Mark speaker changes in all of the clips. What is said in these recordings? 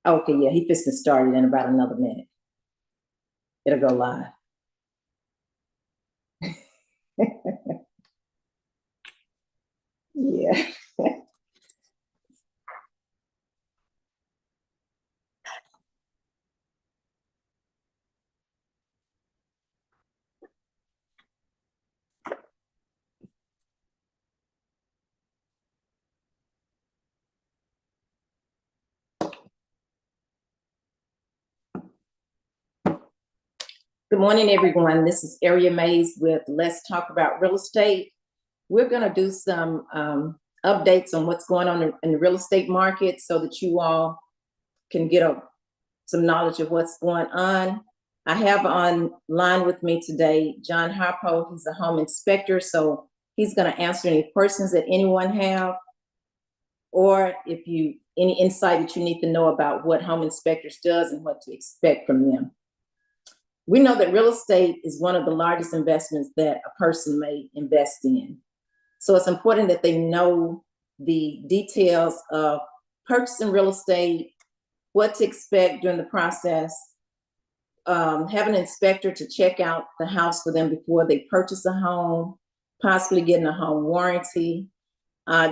Speaker 1: Okay, yeah, he fixed to start it in about another minute. It'll go live. Yeah. Good morning, everyone. This is Area Mays with Let's Talk About Real Estate. We're going to do some updates on what's going on in the real estate market so that you all can get some knowledge of what's going on. I have online with me today John Harpo. He's a home inspector, so he's going to answer any questions that anyone have, or if you any insight that you need to know about what home inspectors does and what to expect from them. We know that real estate is one of the largest investments that a person may invest in. So it's important that they know the details of purchasing real estate, what to expect during the process, have an inspector to check out the house for them before they purchase a home, possibly getting a home warranty.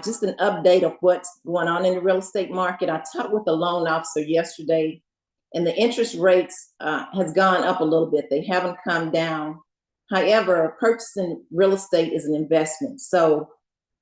Speaker 1: Just an update of what's going on in the real estate market. I talked with a loan officer yesterday, and the interest rates has gone up a little bit. They haven't come down. However, purchasing real estate is an investment. So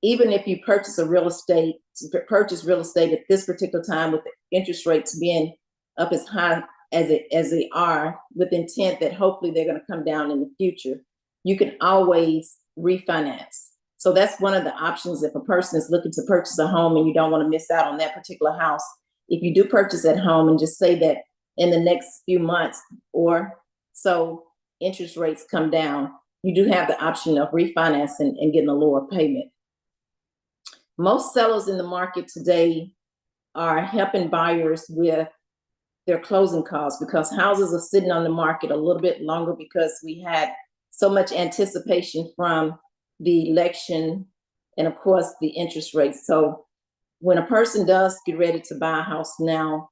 Speaker 1: even if you purchase real estate at this particular time with the interest rates being up as high as they are, with intent that hopefully they're going to come down in the future, you can always refinance. So that's one of the options if a person is looking to purchase a home and you don't want to miss out on that particular house. If you do purchase that home and just say that in the next few months or so interest rates come down, you do have the option of refinancing and getting a lower payment. Most sellers in the market today are helping buyers with their closing costs because houses are sitting on the market a little bit longer because we had so much anticipation from the election and of course the interest rates. So when a person does get ready to buy a house now,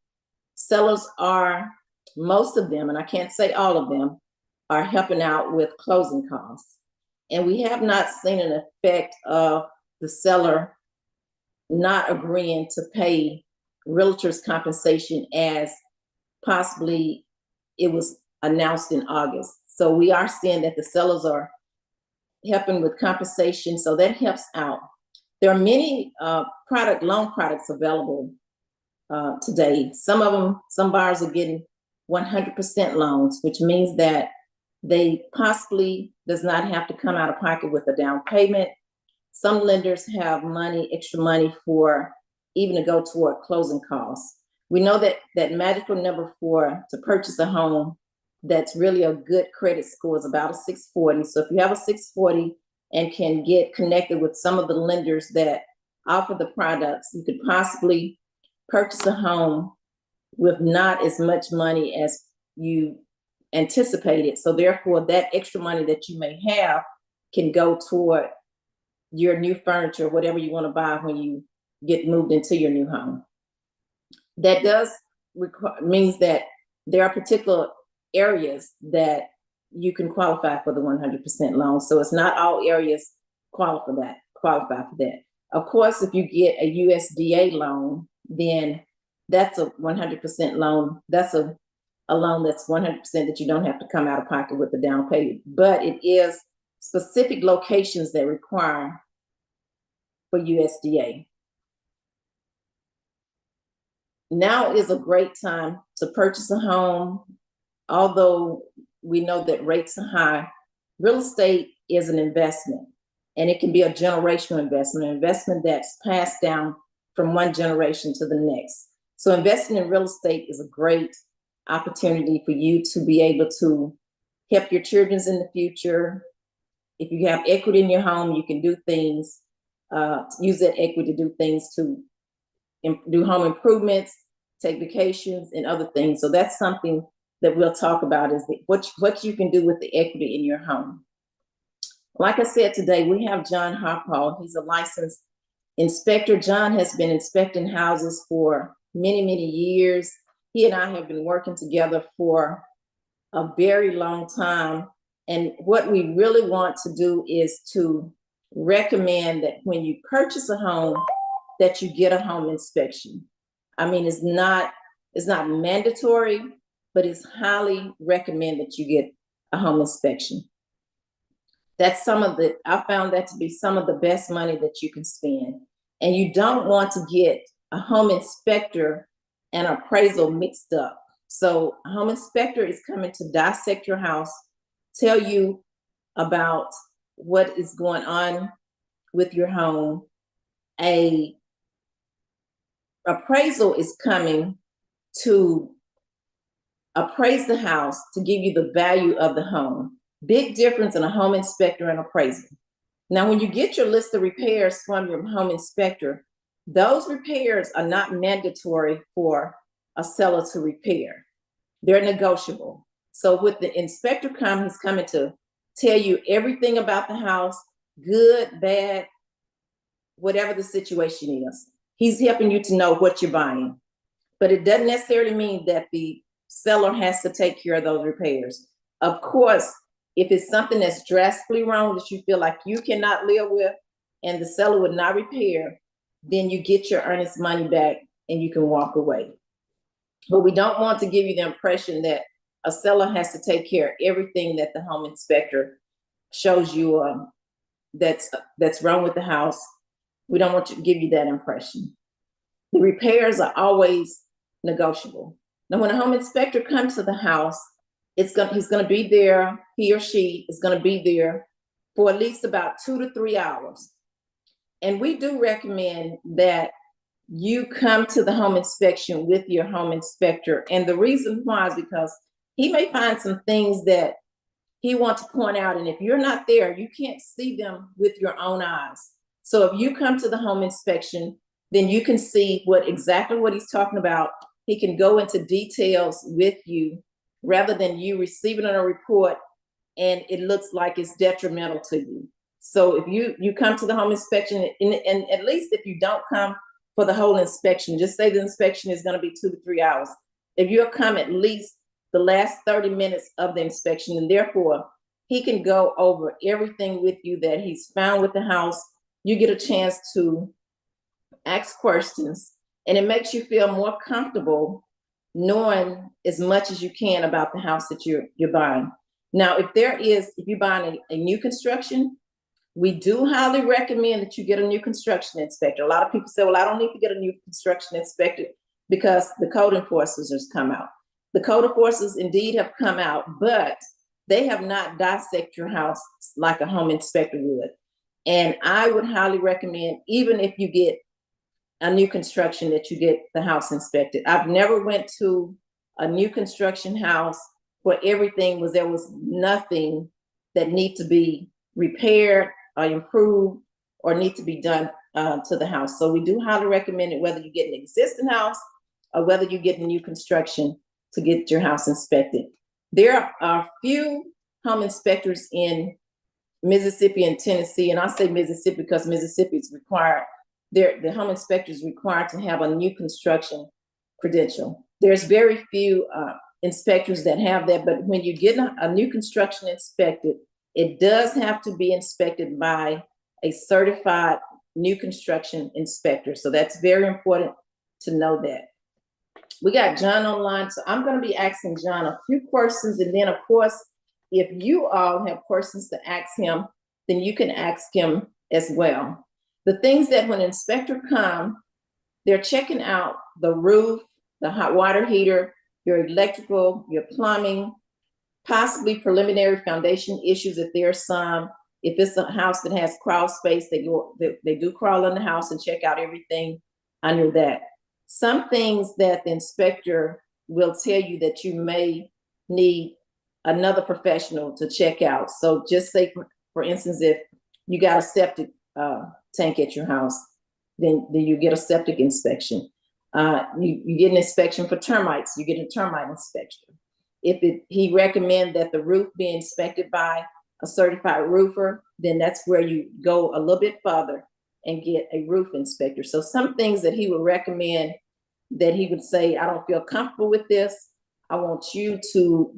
Speaker 1: sellers are, most of them, and I can't say all of them, are helping out with closing costs. And we have not seen an effect of the seller not agreeing to pay realtors compensation as possibly it was announced in August. So we are seeing that the sellers are helping with compensation, so that helps out. There are many loan products available today. Some of them, some buyers are getting 100% loans, which means that they possibly does not have to come out of pocket with a down payment. Some lenders have extra money for even to go toward closing costs. We know that magical number to purchase a home that's really a good credit score is about a 640. So if you have a 640 and can get connected with some of the lenders that offer the products, you could possibly purchase a home with not as much money as you anticipated. So therefore, that extra money that you may have can go toward your new furniture, whatever you want to buy when you get moved into your new home. That does means that there are particular areas that you can qualify for the 100% loan. So it's not all areas qualify for that. Of course, if you get a USDA loan, then that's a 100% loan. That's a loan that's 100% that you don't have to come out of pocket with the down payment. But it is specific locations that require for USDA. Now is a great time to purchase a home. Although we know that rates are high, real estate is an investment, and it can be a generational investment, an investment that's passed down from one generation to the next. So investing in real estate is a great opportunity for you to be able to help your children in the future. If you have equity in your home, you can do things, use that equity to do things to do home improvements, take vacations, and other things. So that's something that we'll talk about, is what you can do with the equity in your home. Like I said, today we have John Harpo. He's a licensed inspector. John has been inspecting houses for many, many years. He and I have been working together for a very long time. And what we really want to do is to recommend that when you purchase a home, that you get a home inspection. I mean, it's not mandatory, but it's highly recommended that you get a home inspection. That's I found that to be some of the best money that you can spend. And you don't want to get a home inspector and appraisal mixed up. So a home inspector is coming to dissect your house, tell you about what is going on with your home. A appraisal is coming to appraise the house to give you the value of the home. Big difference in a home inspector and appraisal. Now, when you get your list of repairs from your home inspector, those repairs are not mandatory for a seller to repair. They're negotiable. So with the inspector he's coming to tell you everything about the house, good, bad, whatever the situation is. He's helping you to know what you're buying. But it doesn't necessarily mean that the seller has to take care of those repairs. Of course, if it's something that's drastically wrong that you feel like you cannot live with and the seller would not repair, then you get your earnest money back and you can walk away. But we don't want to give you the impression that a seller has to take care of everything that the home inspector shows you that's wrong with the house. We don't want to give you that impression. The repairs are always negotiable. Now, when a home inspector comes to the house, he's going to be there, he or she is going to be there for at least about 2 to 3 hours. And we do recommend that you come to the home inspection with your home inspector. And the reason why is because he may find some things that he wants to point out. And if you're not there, you can't see them with your own eyes. So if you come to the home inspection, then you can see exactly what he's talking about. He can go into details with you rather than you receiving a report and it looks like it's detrimental to you. So if you come to the home inspection, and at least if you don't come for the whole inspection, just say the inspection is going to be 2 to 3 hours. If you'll come at least the last 30 minutes of the inspection, and therefore he can go over everything with you that he's found with the house. You get a chance to ask questions, and it makes you feel more comfortable knowing as much as you can about the house that you're buying. Now, if you're buying a new construction, we do highly recommend that you get a new construction inspector. A lot of people say, well, I don't need to get a new construction inspector because the code enforcers has come out. The code enforcers indeed have come out, but they have not dissected your house like a home inspector would. And I would highly recommend, even if you get a new construction, that you get the house inspected. I've never went to a new construction house where there was nothing that need to be repaired or improved or need to be done to the house. So we do highly recommend it, whether you get an existing house or whether you get a new construction, to get your house inspected. There are few home inspectors in Mississippi and Tennessee, and I say Mississippi because Mississippi is required. The home inspector is required to have a new construction credential. There's very few inspectors that have that, but when you get a new construction inspected, it does have to be inspected by a certified new construction inspector. So that's very important to know that. We got John online, so I'm going to be asking John a few questions, and then of course, if you all have questions to ask him, then you can ask him as well. The things that when an inspector comes, they're checking out the roof, the hot water heater, your electrical, your plumbing, possibly preliminary foundation issues if there's some. If it's a house that has crawl space, they do crawl in the house and check out everything under that. Some things that the inspector will tell you that you may need another professional to check out. So just say, for instance, if you got a septic tank at your house, then you get a septic inspection. You get an inspection for termites, you get a termite inspection. He recommends that the roof be inspected by a certified roofer, then that's where you go a little bit further and get a roof inspector. So some things that he would recommend that he would say, I don't feel comfortable with this. I want you to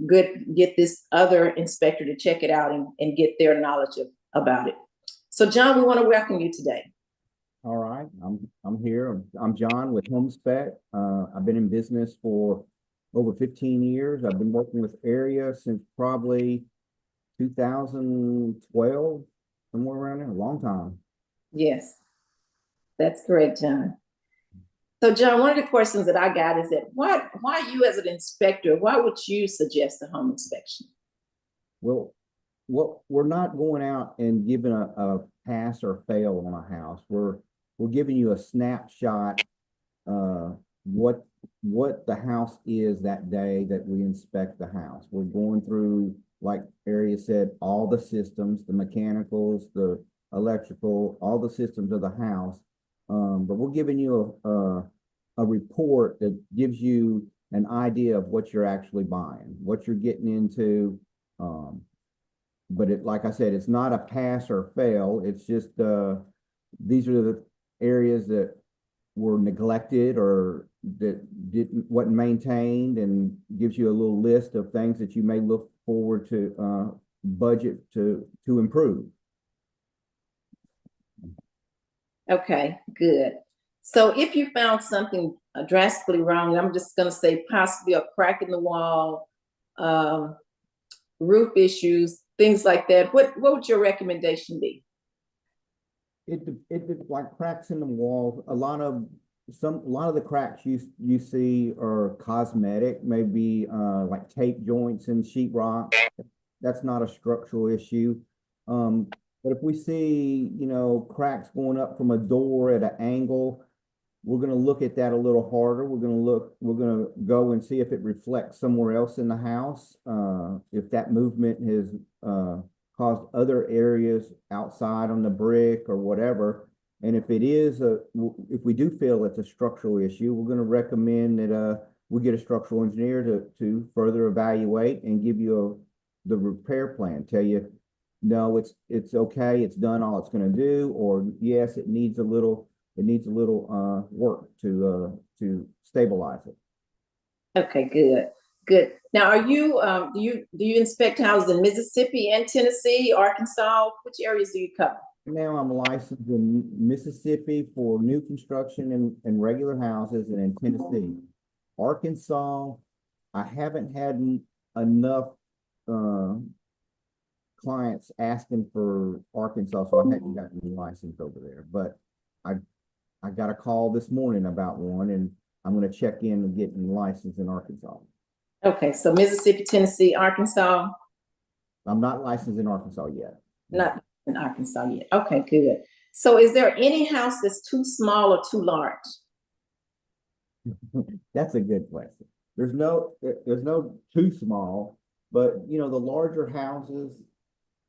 Speaker 1: get this other inspector to check it out and get their knowledge about it. So John, we want to welcome you today.
Speaker 2: All right, I'm here. I'm John with HomeSpec. I've been in business for over 15 years. I've been working with Area since probably 2012, somewhere around there, a long time.
Speaker 1: Yes, that's correct, John. So John, one of the questions that I got is that why you as an inspector, why would you suggest a home inspection?
Speaker 2: Well, we're not going out and giving a pass or fail on a house. We're giving you a snapshot, what the house is that day that we inspect the house. We're going through, like Area said, all the systems, the mechanicals, the electrical, all the systems of the house. But we're giving you a report that gives you an idea of what you're actually buying, what you're getting into. But like I said, it's not a pass or fail. It's just these are the areas that were neglected or that wasn't maintained, and gives you a little list of things that you may look forward to budget to improve.
Speaker 1: Okay, good. So if you found something drastically wrong, I'm just going to say possibly a crack in the wall, roof issues, things like that, what would your recommendation be?
Speaker 2: It like cracks in the wall. A lot of the cracks you see are cosmetic, maybe like tape joints and sheetrock. That's not a structural issue. But if we see, cracks going up from a door at an angle, we're going to look at that a little harder. We're going to go and see if it reflects somewhere else in the house. If that movement has caused other areas outside on the brick or whatever. And if it is if we do feel it's a structural issue, we're going to recommend that we get a structural engineer to further evaluate and give you the repair plan. Tell you, no, it's okay, it's done all it's going to do, or yes, it needs a little work to stabilize it.
Speaker 1: Okay, good. Now, are you do you inspect houses in Mississippi and Tennessee, Arkansas? Which areas do you cover?
Speaker 2: Now I'm licensed in Mississippi for new construction and regular houses, and in Tennessee. Arkansas, I haven't had enough clients asking for Arkansas, so I haven't gotten licensed over there. But I got a call this morning about one, and I'm going to check in and get licensed in Arkansas.
Speaker 1: Okay, so Mississippi, Tennessee, Arkansas.
Speaker 2: I'm not licensed in Arkansas yet.
Speaker 1: Not in Arkansas yet. Okay, good. So is there any house that's too small or too large?
Speaker 2: That's a good question. There's no too small, but the larger houses,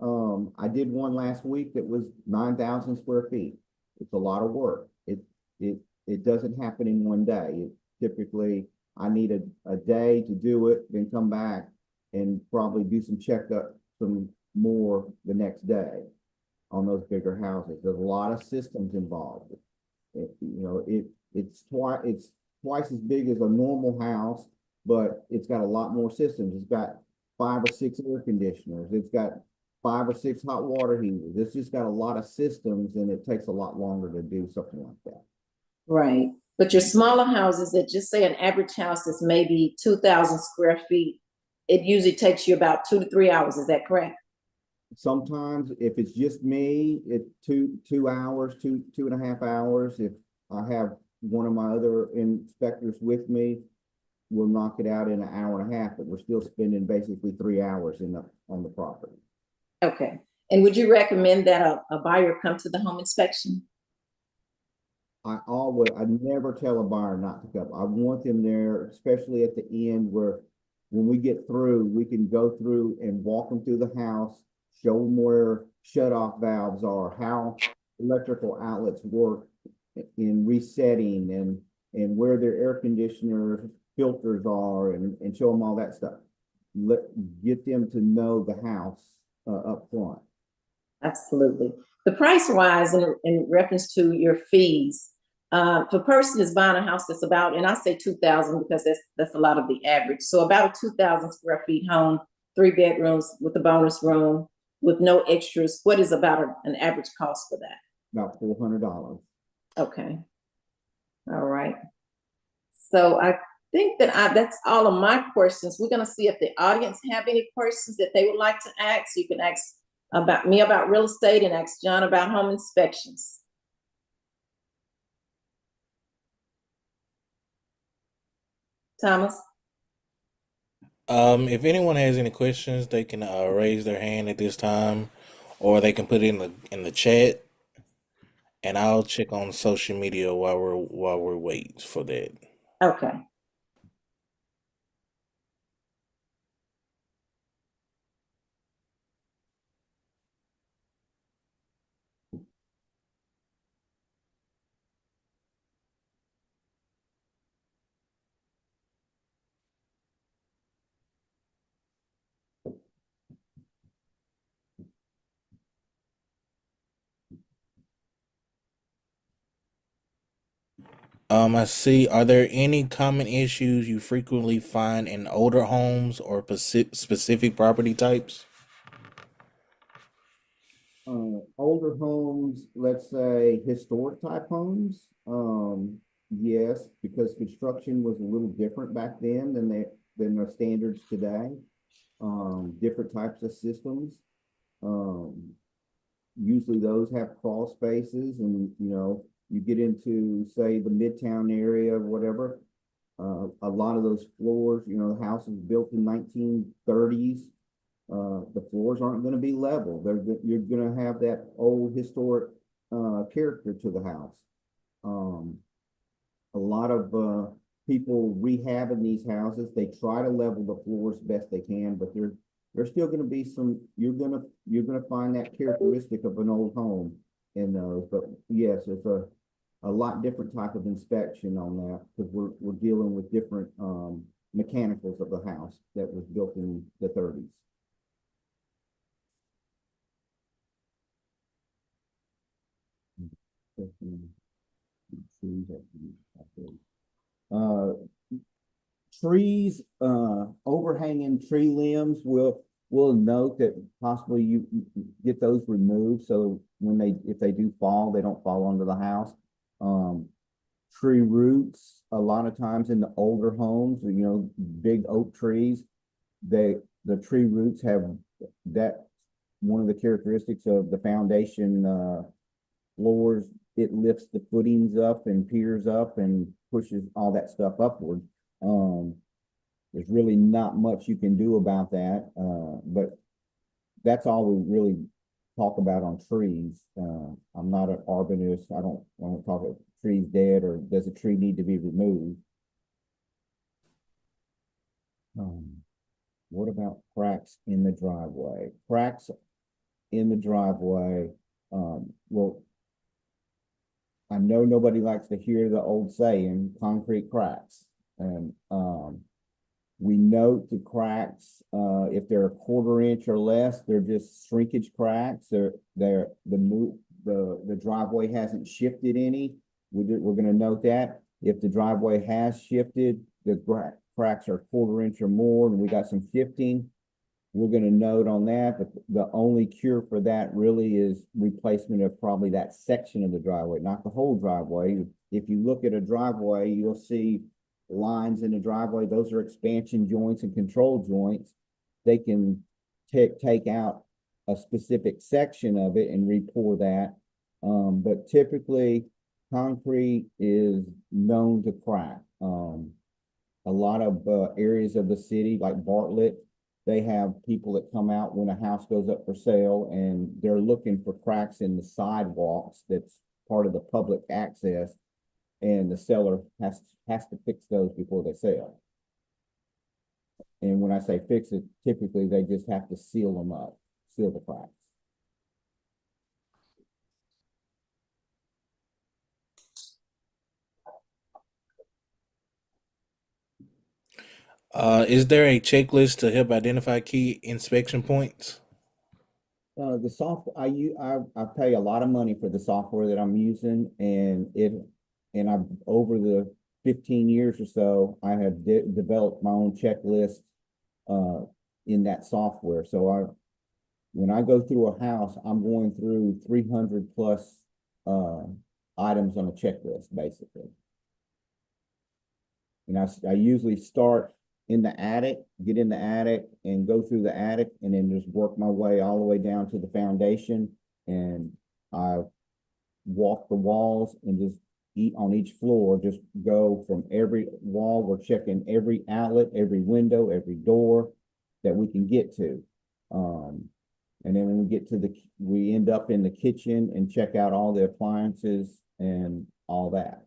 Speaker 2: I did one last week that was 9,000 square feet. It's a lot of work. It doesn't happen in one day. Typically, I need a day to do it, then come back and probably do some checkup, some more the next day on those bigger houses. There's a lot of systems involved. It's twice as big as a normal house, but it's got a lot more systems. It's got 5 or 6 air conditioners. It's got 5 or 6 hot water heaters. It's just got a lot of systems, and it takes a lot longer to do something like that.
Speaker 1: Right. But your smaller houses that just say an average house is maybe 2,000 square feet, it usually takes you about 2 to 3 hours. Is that correct?
Speaker 2: Sometimes if it's just me, it's 2 hours, 2.5 hours. If I have one of my other inspectors with me, we'll knock it out in an hour and a half, but we're still spending basically 3 hours on the property.
Speaker 1: Okay. And would you recommend that a buyer come to the home inspection?
Speaker 2: I never tell a buyer not to come. I want them there, especially at the end, where when we get through, we can go through and walk them through the house, show them where shut-off valves are, how electrical outlets work in resetting, and where their air conditioner filters are, and show them all that stuff. Get them to know the house up front.
Speaker 1: Absolutely. The price wise in reference to your fees, If a person is buying a house that's about, and I say 2,000 because that's a lot of the average. So about a 2,000 square feet home, 3 bedrooms with a bonus room, with no extras. What is about an average cost for that?
Speaker 2: About $400.
Speaker 1: Okay. All right. So I think that's all of my questions. We're gonna see if the audience have any questions that they would like to ask. You can ask about me about real estate and ask John about home inspections. Thomas?
Speaker 3: If anyone has any questions, they can raise their hand at this time, or they can put it in the chat, and I'll check on social media while we're waiting for that.
Speaker 1: Okay.
Speaker 3: I see. Are there any common issues you frequently find in older homes or specific property types?
Speaker 2: Older homes, let's say historic type homes, yes, because construction was a little different back then than the standards today. Different types of systems. Um, Usually those have crawl spaces, and you get into, say, the Midtown area or whatever. A lot of those floors, the house is built in 1930s. The floors aren't going to be level. You're going to have that old historic character to the house. A lot of people rehabbing these houses, they try to level the floors best they can, but there's still going to be some. You're gonna find that characteristic of an old home in those. But yes, it's a lot different type of inspection on that, because we're dealing with different mechanicals of the house that was built in the 30s. Uh, Trees, overhanging tree limbs, will note that possibly you get those removed, so if they do fall, they don't fall onto the house. Tree roots, a lot of times in the older homes, big oak trees, the tree roots have that. One of the characteristics of the foundation floors, it lifts the footings up and piers up and pushes all that stuff upward. There's really not much you can do about that, but that's all we really talk about on trees. I'm not an arborist. I don't talk about trees dead or does a tree need to be removed. What about cracks in the driveway? Cracks in the driveway. Well, I know nobody likes to hear the old saying, concrete cracks. And we note the cracks, if they're a 1/4 inch or less, they're just shrinkage cracks. The driveway hasn't shifted any. We're going to note that. If the driveway has shifted, the cracks are 1/4 inch or more, and we got some shifting, we're going to note on that. But the only cure for that really is replacement of probably that section of the driveway, not the whole driveway. If you look at a driveway, you'll see lines in the driveway. Those are expansion joints and control joints. They can take out a specific section of it and re-pour that. But typically concrete is known to crack. A lot of areas of the city, like Bartlett, they have people that come out when a house goes up for sale, and they're looking for cracks in the sidewalks that's part of the public access, and the seller has to fix those before they sell. And when I say fix it, typically they just have to seal them up, seal the cracks.
Speaker 3: Is there a checklist to help identify key inspection points?
Speaker 2: The software I pay a lot of money for the software that I'm using, and and I've, over the 15 years or so, I have developed my own checklist, in that software. So when I go through a house, I'm going through 300 plus, items on a checklist, basically. And I usually start in the attic, get in the attic and go through the attic and then just work my way all the way down to the foundation. And I walk the walls and just eat on each floor, just go from every wall. We're checking every outlet, every window, every door that we can get to. And then when we get to we end up in the kitchen and check out all the appliances and all that.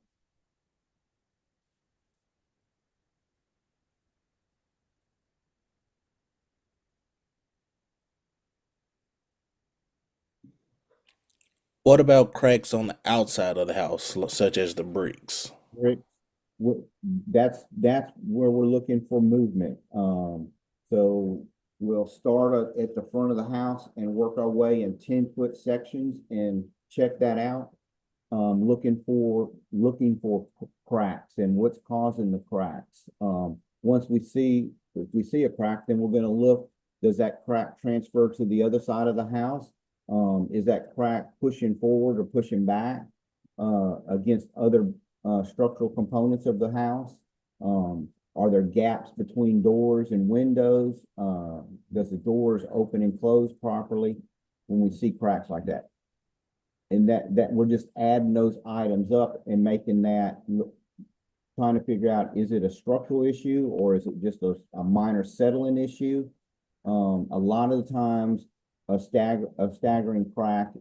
Speaker 3: What about cracks on the outside of the house, such as the bricks?
Speaker 2: Rick, that's where we're looking for movement. So we'll start at the front of the house and work our way in 10-foot sections and check that out. Looking for cracks and what's causing the cracks. Once if we see a crack, then we're going to look, does that crack transfer to the other side of the house? Is that crack pushing forward or pushing back, against other, structural components of the house? Are there gaps between doors and windows? Does the doors open and close properly when we see cracks like that? And that we're just adding those items up and making that, trying to figure out, is it a structural issue or is it just a minor settling issue? A lot of the times a staggering crack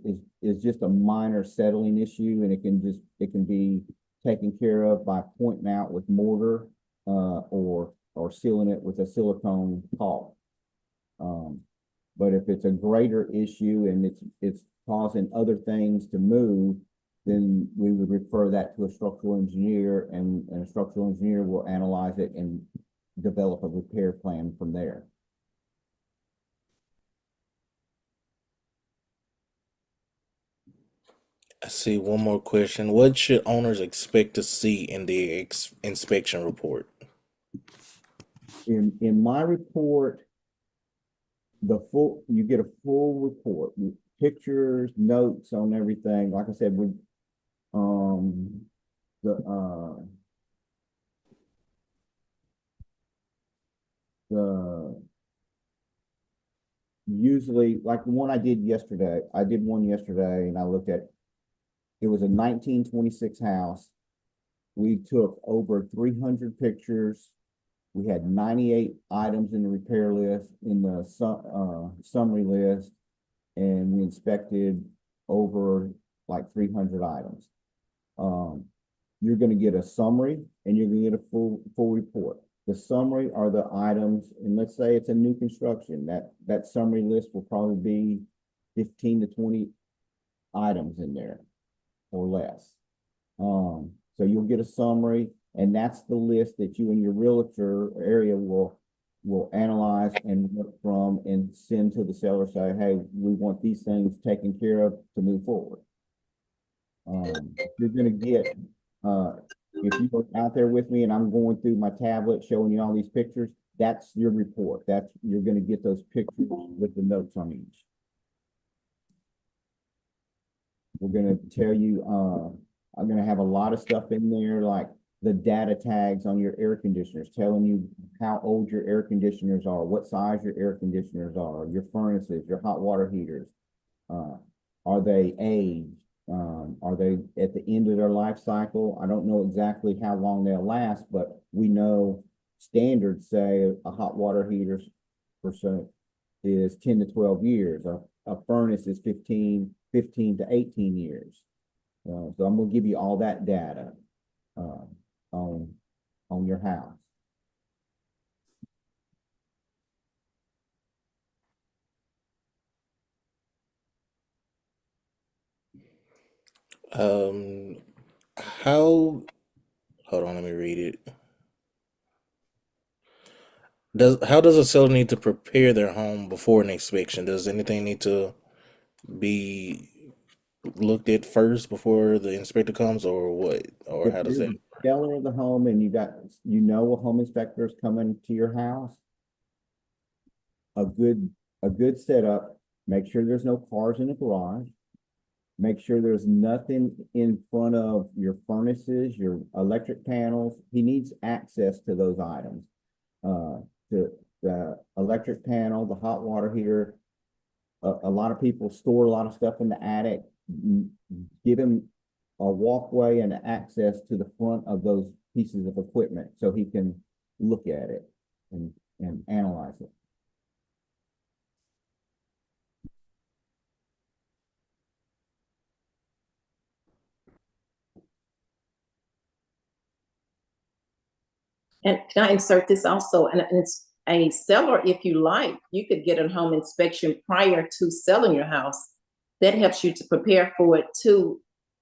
Speaker 2: is just a minor settling issue, and it can be taken care of by pointing out with mortar, or sealing it with a silicone caulk. But if it's a greater issue and it's causing other things to move, then we would refer that to a structural engineer, and a structural engineer will analyze it and develop a repair plan from there.
Speaker 3: I see one more question. What should owners expect to see in the inspection report?
Speaker 2: In my report, you get a full report with pictures, notes on everything. Like I said, the usually, like the one I did yesterday, and I looked at, it was a 1926 house. We took over 300 pictures. We had 98 items in the repair list, in the summary list, and we inspected over like 300 items. You're going to get a summary and you're going to get a full report. The summary are the items, and let's say it's a new construction, that summary list will probably be 15 to 20 items in there or less. So you'll get a summary, and that's the list that you and your realtor area will analyze and work from and send to the seller, say, hey, we want these things taken care of to move forward. You're going to get, if you are out there with me and I'm going through my tablet showing you all these pictures, that's your report. You're going to get those pictures with the notes on each. We're going to tell you, I'm going to have a lot of stuff in there, like the data tags on your air conditioners, telling you how old your air conditioners are, what size your air conditioners are, your furnaces, your hot water heaters. Are they aged? Are they at the end of their life cycle? I don't know exactly how long they'll last, but we know standards say a hot water heater percent is 10 to 12 years. A furnace is 15 to 18 years. So I'm going to give you all that data on your house.
Speaker 3: Um, how, hold on, let me read it. How does a seller need to prepare their home before an inspection? Does anything need to be looked at first before the inspector comes, or what? Or
Speaker 2: If
Speaker 3: how does
Speaker 2: you're
Speaker 3: that?
Speaker 2: the seller of the home and you know a home inspector is coming to your house, a good setup, make sure there's no cars in the garage. Make sure there's nothing in front of your furnaces, your electric panels. He needs access to those items. To the electric panel, the hot water heater. A lot of people store a lot of stuff in the attic. Give him a walkway and access to the front of those pieces of equipment so he can look at it and analyze it.
Speaker 1: And can I insert this also? And it's a seller, if you like, you could get a home inspection prior to selling your house. That helps you to prepare for it too,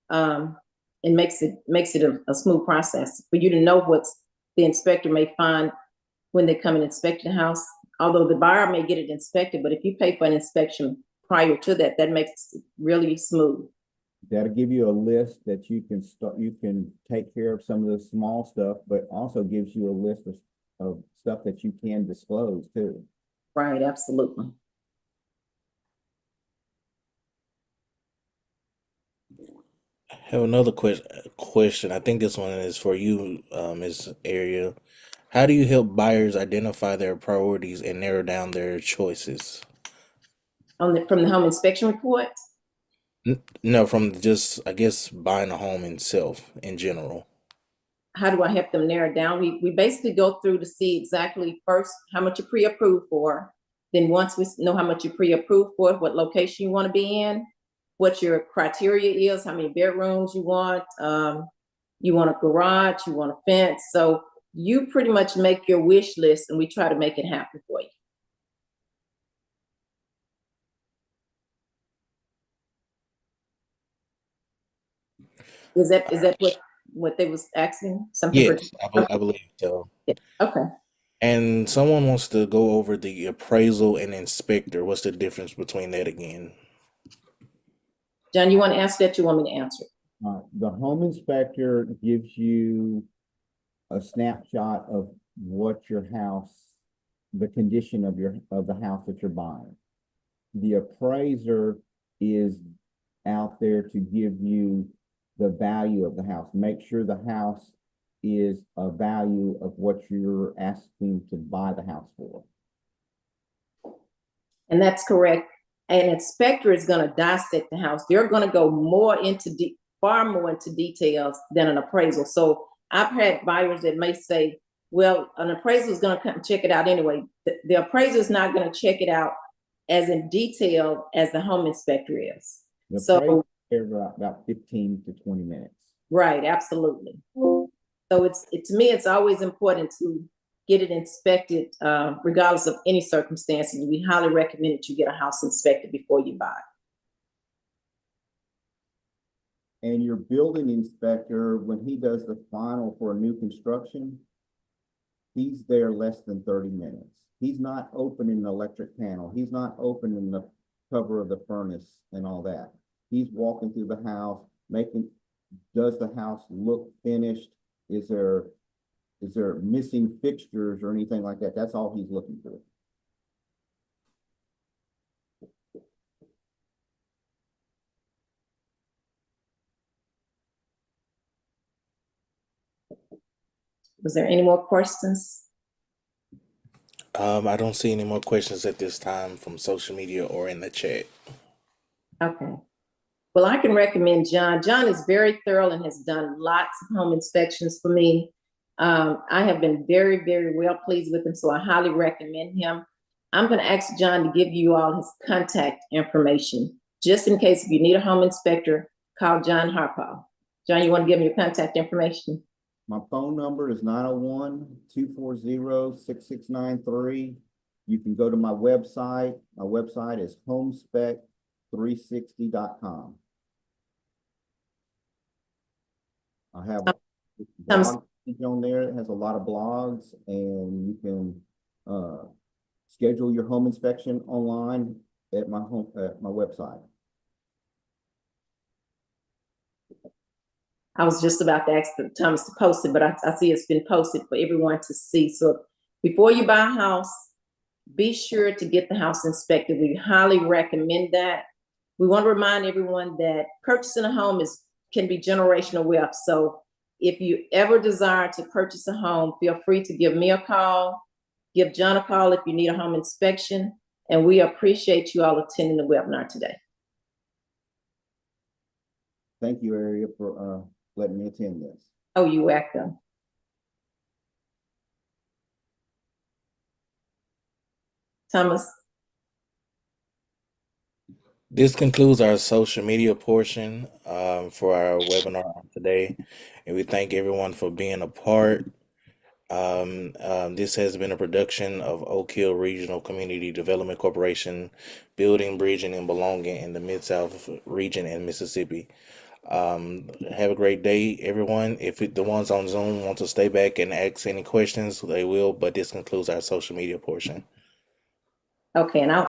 Speaker 1: and makes it a smooth process for you to know what's the inspector may find when they come and inspect the house. Although the buyer may get it inspected, but if you pay for an inspection prior to that, that makes it really smooth.
Speaker 2: That'll give you a list that you can take care of some of the small stuff, but also gives you a list of stuff that you can disclose too.
Speaker 1: Right, absolutely.
Speaker 3: I have another question. I think this one is for you, Ms. Area. How do you help buyers identify their priorities and narrow down their choices?
Speaker 1: From the home inspection report,
Speaker 3: No, from just, I guess, buying a home itself in general.
Speaker 1: how do I help them narrow it down? We basically go through to see exactly first how much you're pre-approved for. Then once we know how much you're pre-approved for, what location you want to be in, what your criteria is, how many bedrooms you want a garage, you want a fence. So you pretty much make your wish list and we try to make it happen for you. Is that what they was asking? Something for,
Speaker 3: Yes, I believe so.
Speaker 1: yeah, okay.
Speaker 3: And someone wants to go over the appraisal and inspector. What's the difference between that again?
Speaker 1: John, you want to answer that? You want me to answer?
Speaker 2: The home inspector gives you a snapshot of what your house, the condition of the house that you're buying. The appraiser is out there to give you the value of the house. Make sure the house is a value of what you're asking to buy the house for.
Speaker 1: And that's correct. An inspector is going to dissect the house. They're going to go far more into details than an appraisal. So I've had buyers that may say, well, an appraisal is going to come check it out anyway. The appraiser is not going to check it out as in detail as the home inspector is.
Speaker 2: The
Speaker 1: So
Speaker 2: appraiser is about 15 to 20 minutes.
Speaker 1: right, absolutely. So to me, it's always important to get it inspected, regardless of any circumstances. We highly recommend that you get a house inspected before you buy.
Speaker 2: And your building inspector, when he does the final for a new construction, he's there less than 30 minutes. He's not opening the electric panel. He's not opening the cover of the furnace and all that. He's walking through the house, does the house look finished? Is there missing fixtures or anything like that? That's all he's looking for.
Speaker 1: Was there any more questions?
Speaker 3: I don't see any more questions at this time from social media or in the chat.
Speaker 1: Okay. Well, I can recommend John. John is very thorough and has done lots of home inspections for me. I have been very, very well pleased with him, so I highly recommend him. I'm going to ask John to give you all his contact information, just in case if you need a home inspector, call John Harpaugh. John, you want to give me your contact information?
Speaker 2: My phone number is 901-240-6693. You can go to my website. My website is homespec360.com. I have a blog on there that has a lot of blogs, and you can schedule your home inspection online at my website.
Speaker 1: I was just about to ask Thomas to post it, but I see it's been posted for everyone to see. So before you buy a house, be sure to get the house inspected. We highly recommend that. We want to remind everyone that purchasing a home can be generational wealth. So if you ever desire to purchase a home, feel free to give me a call, give John a call if you need a home inspection, and we appreciate you all attending the webinar today.
Speaker 2: Thank you, Aria, for letting me attend this.
Speaker 1: Oh, you're welcome. Thomas?
Speaker 3: This concludes our social media portion for our webinar today, and we thank everyone for being a part. This has been a production of Oak Hill Regional Community Development Corporation, building, bridging, and belonging in the Mid-South region in Mississippi. Have a great day, everyone. If the ones on Zoom want to stay back and ask any questions, they will, but this concludes our social media portion.
Speaker 1: Okay, and I'll